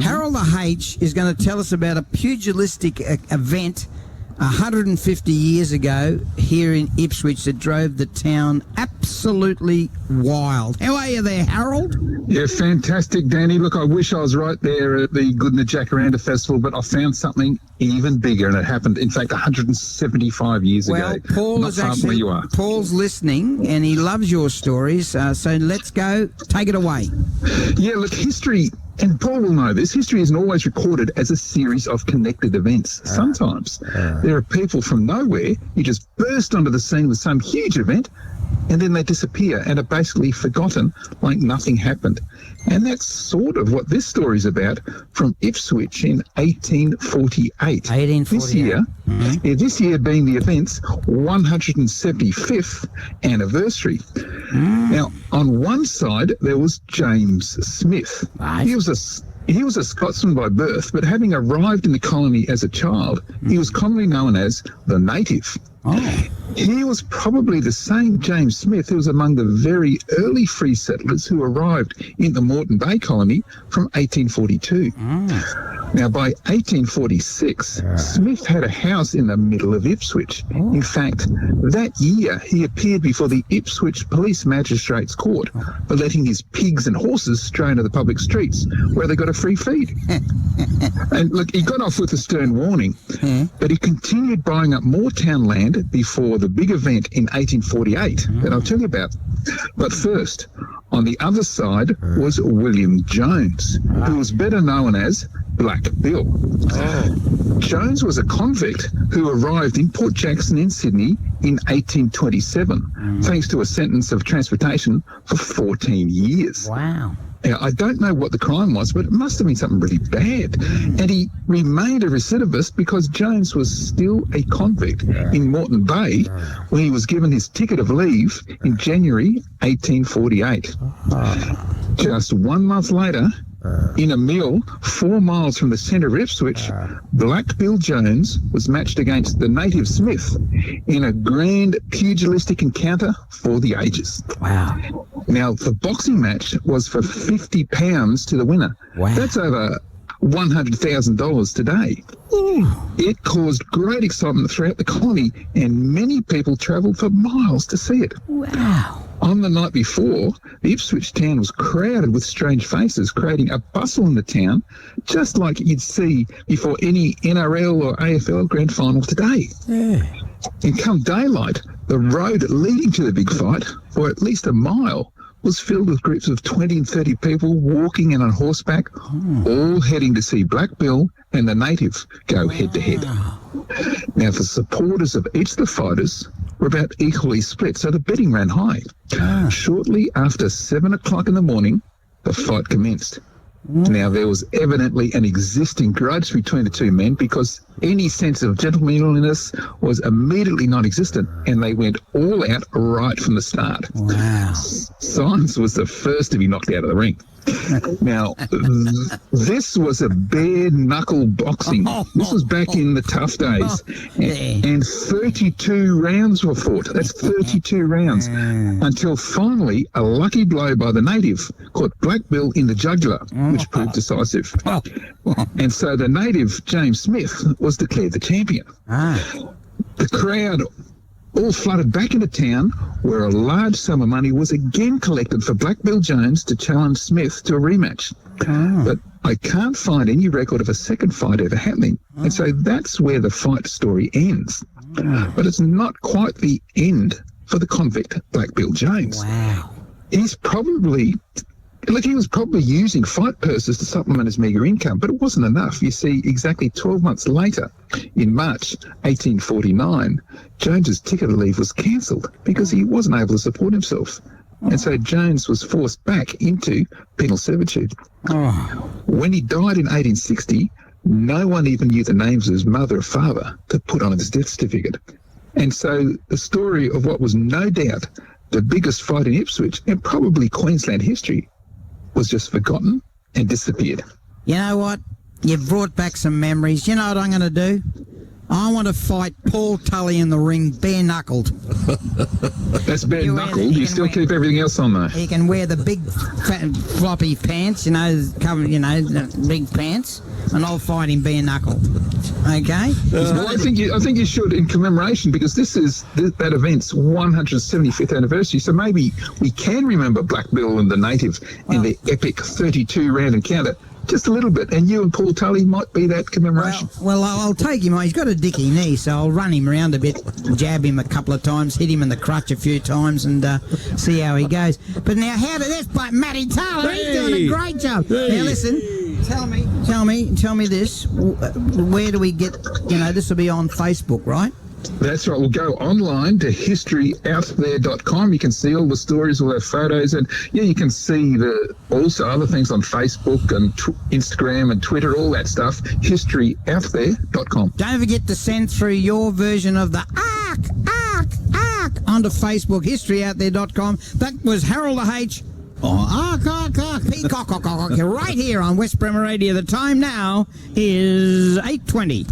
Harold the H is going to tell us about a pugilistic event 150 years ago here in Ipswich that drove the town absolutely wild. How are you there, Harold? Yeah, fantastic, Danny. Look, I wish I was right there at the Good and the Jacaranda Festival, but I found something even bigger, and it happened, in fact, 175 years ago. Well, Paul Not is far from actually, where you are. Paul's listening, and he loves your stories, so let's go. Take it away. Yeah, look, history, and Paul will know this, history isn't always recorded as a series of connected events. Sometimes there are people from nowhere who just burst onto the scene with some huge event, and then they disappear and are basically forgotten like nothing happened. And that's sort of what this story's about, from Ipswich in 1848. 1848. This year being the event's 175th anniversary. Now, on one side, there was James Smith. Right. He was a Scotsman by birth, but having arrived in the colony as a child, he was commonly known as the Native. Oh. He was probably the same James Smith who was among the very early free settlers who arrived in the Moreton Bay colony from 1842. Now, by 1846, Smith had a house in the middle of Ipswich. In fact, that year he appeared before the Ipswich Police Magistrates Court for letting his pigs and horses stray into the public streets where they got a free feed. And look, he got off with a stern warning, but he continued buying up more town land before the big event in 1848 that I'll tell you about. But first, on the other side was William Jones, who was better known as Black Bill. Jones was a convict who arrived in Port Jackson in Sydney in 1827, thanks to a sentence of transportation for 14 years. Wow. Now, I don't know what the crime was, but it must have been something really bad. And he remained a recidivist because Jones was still a convict in Moreton Bay when he was given his ticket of leave in January 1848. Just 1 month later, in a mill 4 miles from the centre of Ipswich, Black Bill Jones was matched against the Native Smith in a grand pugilistic encounter for the ages. Wow. Now, the boxing match was for £50 to the winner. Wow. That's over $100,000 today. It caused great excitement throughout the colony, and many people travelled for miles to see it. Wow. On the night before, the Ipswich town was crowded with strange faces, creating a bustle in the town, just like you'd see before any NRL or AFL grand final today. And come daylight, the road leading to the big fight, for at least a mile, was filled with groups of 20 and 30 people walking and on horseback, all heading to see Black Bill and the Native go head-to-head. Now, the supporters of each of the fighters were about equally split, so the betting ran high. Shortly after 7 o'clock in the morning, the fight commenced. Now, there was evidently an existing grudge between the two men because any sense of gentlemanliness was immediately non-existent, and they went all out right from the start. Wow. Science was the first to be knocked out of the ring. Now, this was a bare-knuckle boxing. This was back in the tough days. And 32 rounds were fought. That's 32 rounds. Until finally, a lucky blow by the Native caught Black Bill in the jugular, which proved decisive. And so the Native, James Smith, was declared the champion. The crowd all flooded back into town, where a large sum of money was again collected for Black Bill Jones to challenge Smith to a rematch. But I can't find any record of a second fight ever happening. And so that's where the fight story ends. But it's not quite the end for the convict, Black Bill Jones. Wow. He was probably using fight purses to supplement his meagre income, but it wasn't enough. You see, exactly 12 months later, in March 1849, Jones's ticket of leave was cancelled because he wasn't able to support himself. And so Jones was forced back into penal servitude. When he died in 1860, no one even knew the names of his mother or father to put on his death certificate. And so the story of what was no doubt the biggest fight in Ipswich and probably Queensland history was just forgotten and disappeared. You know what? You've brought back some memories. You know what I'm going to do? I want to fight Paul Tully in the ring bare-knuckled. That's bare You wear knuckled. the- you You can still wear- keep everything else on though. He can wear the big fat, floppy pants, cover, the big pants, and I'll fight him bare-knuckled. Okay? Well, I think you should in commemoration, because this is that event's 175th anniversary. So maybe we can remember Black Bill and the Native in their epic 32-round encounter just a little bit, and you and Paul Tully might be that commemoration. Well, I'll take him on. He's got a dicky knee, so I'll run him around a bit, jab him a couple of times, hit him in the crutch a few times, and see how he goes. But now, that's by Matty Taylor. He's doing a great job. Now, listen, tell me this. Where do we get? This will be on Facebook, right? That's right. We'll go online to historyouthere.com. You can see all the stories, all our photos, and you can see also other things on Facebook and Instagram and Twitter, all that stuff. Historyouthere.com. Don't forget to send through your version of the arc onto Facebook, historyouthere.com. That was Harold the H. Peacock, right here on West Bremer Radio. The time now is 8:20.